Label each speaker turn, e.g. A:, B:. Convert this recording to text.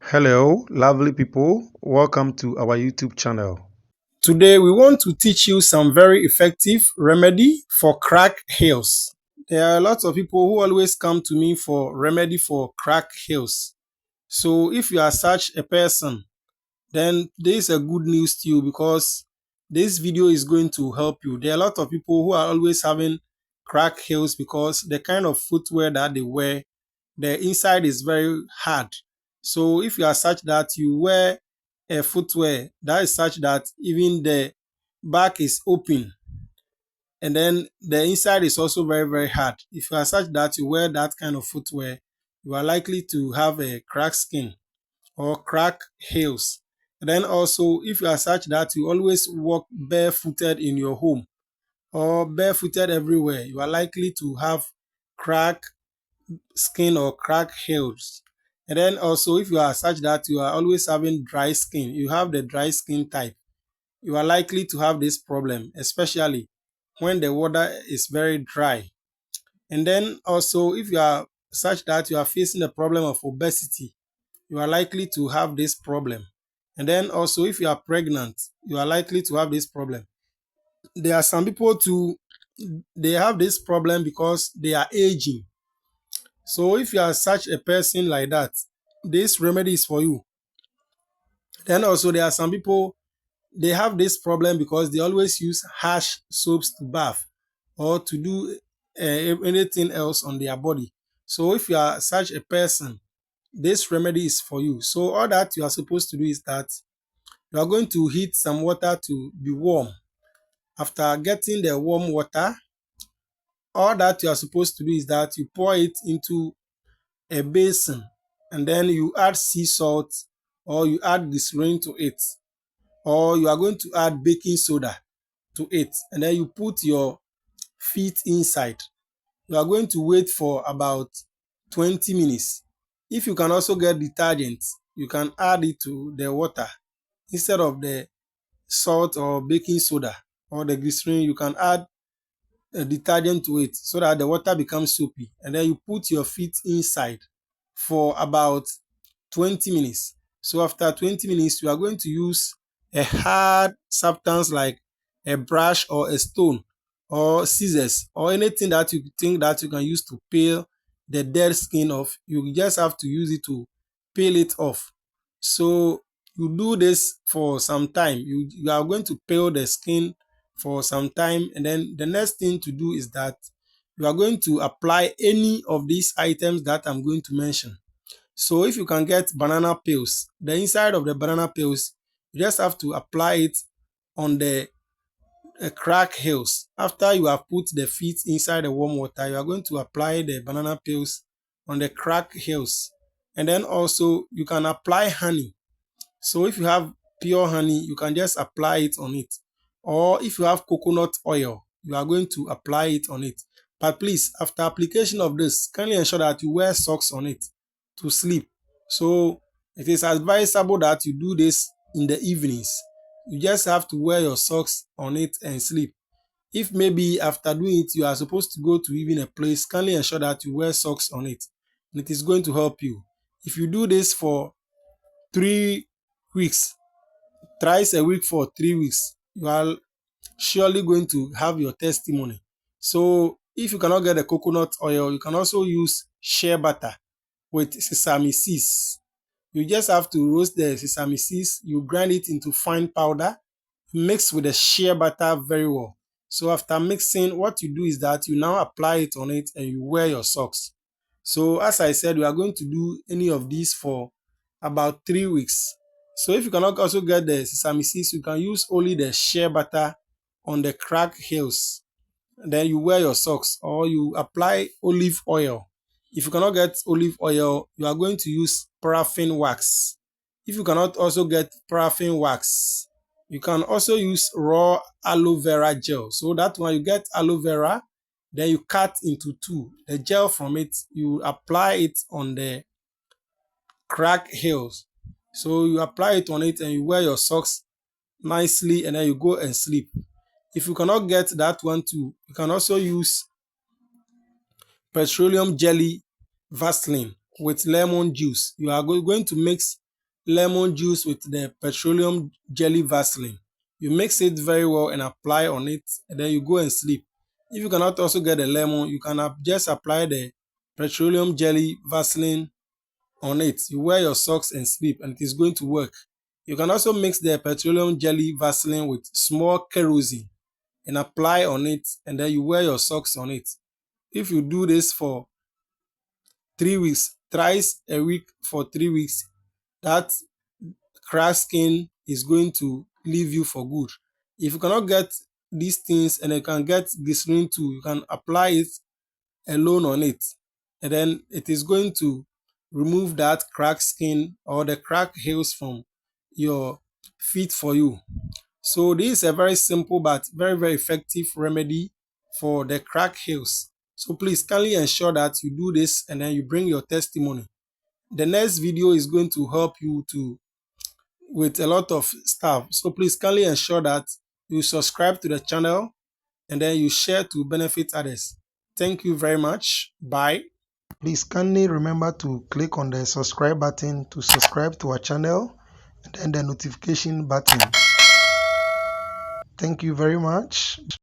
A: Hello, lovely people. Welcome to our YouTube channel.
B: Today we want to teach you some very effective remedy for crack heels. There are lots of people who always come to me for remedy for crack heels. So if you are such a person, then there is a good news to you because this video is going to help you. There are a lot of people who are always having crack heels because the kind of footwear that they wear, the inside is very hard. So if you are such that you wear a footwear that is such that even the back is open and then the inside is also very hard. If you are such that you wear that kind of footwear, you are likely to have a cracked skin or crack heels. And then also, if you are such that you always walk barefooted in your home or barefooted everywhere, you are likely to have crack skin or crack heels. And then also, if you are such that you are always having dry skin, you have the dry skin type, you are likely to have this problem, especially when the water is very dry. And then also, if you are such that you are facing the problem of obesity, you are likely to have this problem. And then also, if you are pregnant, you are likely to have this problem. There are some people too, they have this problem because they are aging. So if you are such a person like that, this remedy is for you. Then also, there are some people, they have this problem because they always use harsh soaps to bath or to do anything else on their body. So if you are such a person, this remedy is for you. So all that you are supposed to do is that you are going to heat some water to be warm. After getting the warm water, all that you are supposed to do is that you pour it into a basin and then you add sea salt or you add glycerin to it, or you are going to add baking soda to it, and then you put your feet inside. You are going to wait for about 20 minutes. If you can also get detergent, you can add it to the water instead of the salt or baking soda or the glycerin. You can add a detergent to it so that the water becomes soapy, and then you put your feet inside for about 20 minutes. So after 20 minutes, you are going to use a hard substance like a brush or a stone or scissors or anything that you think that you can use to peel the dead skin off. You just have to use it to peel it off. So you do this for some time. You are going to peel the skin for some time, and then the next thing to do is that you are going to apply any of these items that I'm going to mention. So if you can get banana peels, the inside of the banana peels, you just have to apply it on the crack heels. After you have put the feet inside the warm water, you are going to apply the banana peels on the crack heels. And then also you can apply honey. So if you have pure honey, you can just apply it on it. Or if you have coconut oil, you are going to apply it on it. But please, after application of this, kindly ensure that you wear socks on it to sleep. So it is advisable that you do this in the evenings. You just have to wear your socks on it and sleep. If maybe after doing it, you are supposed to go to even a place, kindly ensure that you wear socks on it. And it is going to help you. If you do this for 3 weeks, thrice a week for 3 weeks, you are surely going to have your testimony. So if you cannot get the coconut oil, you can also use shea butter with sesame seeds. You just have to roast the sesame seeds, you grind it into fine powder, mix with the shea butter very well. So after mixing, what you do is that you now apply it on it and you wear your socks. So as I said, we are going to do any of these for about 3 weeks. So if you cannot also get the sesame seeds, you can use only the shea butter on the crack heels. Then you wear your socks or you apply olive oil. If you cannot get olive oil, you are going to use paraffin wax. If you cannot also get paraffin wax, you can also use raw aloe vera gel. So that when you get aloe vera, then you cut into two. The gel from it, you apply it on the crack heels. So you apply it on it and you wear your socks nicely, and then you go and sleep. If you cannot get that one too, you can also use petroleum jelly Vaseline with lemon juice. You are going to mix lemon juice with the petroleum jelly Vaseline. You mix it very well and apply on it, and then you go and sleep. If you cannot also get the lemon, you can just apply the petroleum jelly Vaseline on it. You wear your socks and sleep, and it is going to work. You can also mix the petroleum jelly Vaseline with small kerosene and apply on it, and then you wear your socks on it. If you do this for 3 weeks, thrice a week for 3 weeks, that cracked skin is going to leave you for good. If you cannot get these things and you can get glycerin too, you can apply it alone on it, and then it is going to remove that cracked skin or the cracked heels from your feet for you. So this is a very simple but very effective remedy for the cracked heels. So please kindly ensure that you do this and then you bring your testimony. The next video is going to help you to with a lot of stuff. So please kindly ensure that you subscribe to the channel and then you share to benefit others. Thank you very much. Bye.
A: Please kindly remember to click on the subscribe button to subscribe to our channel and then the notification button. Thank you very much.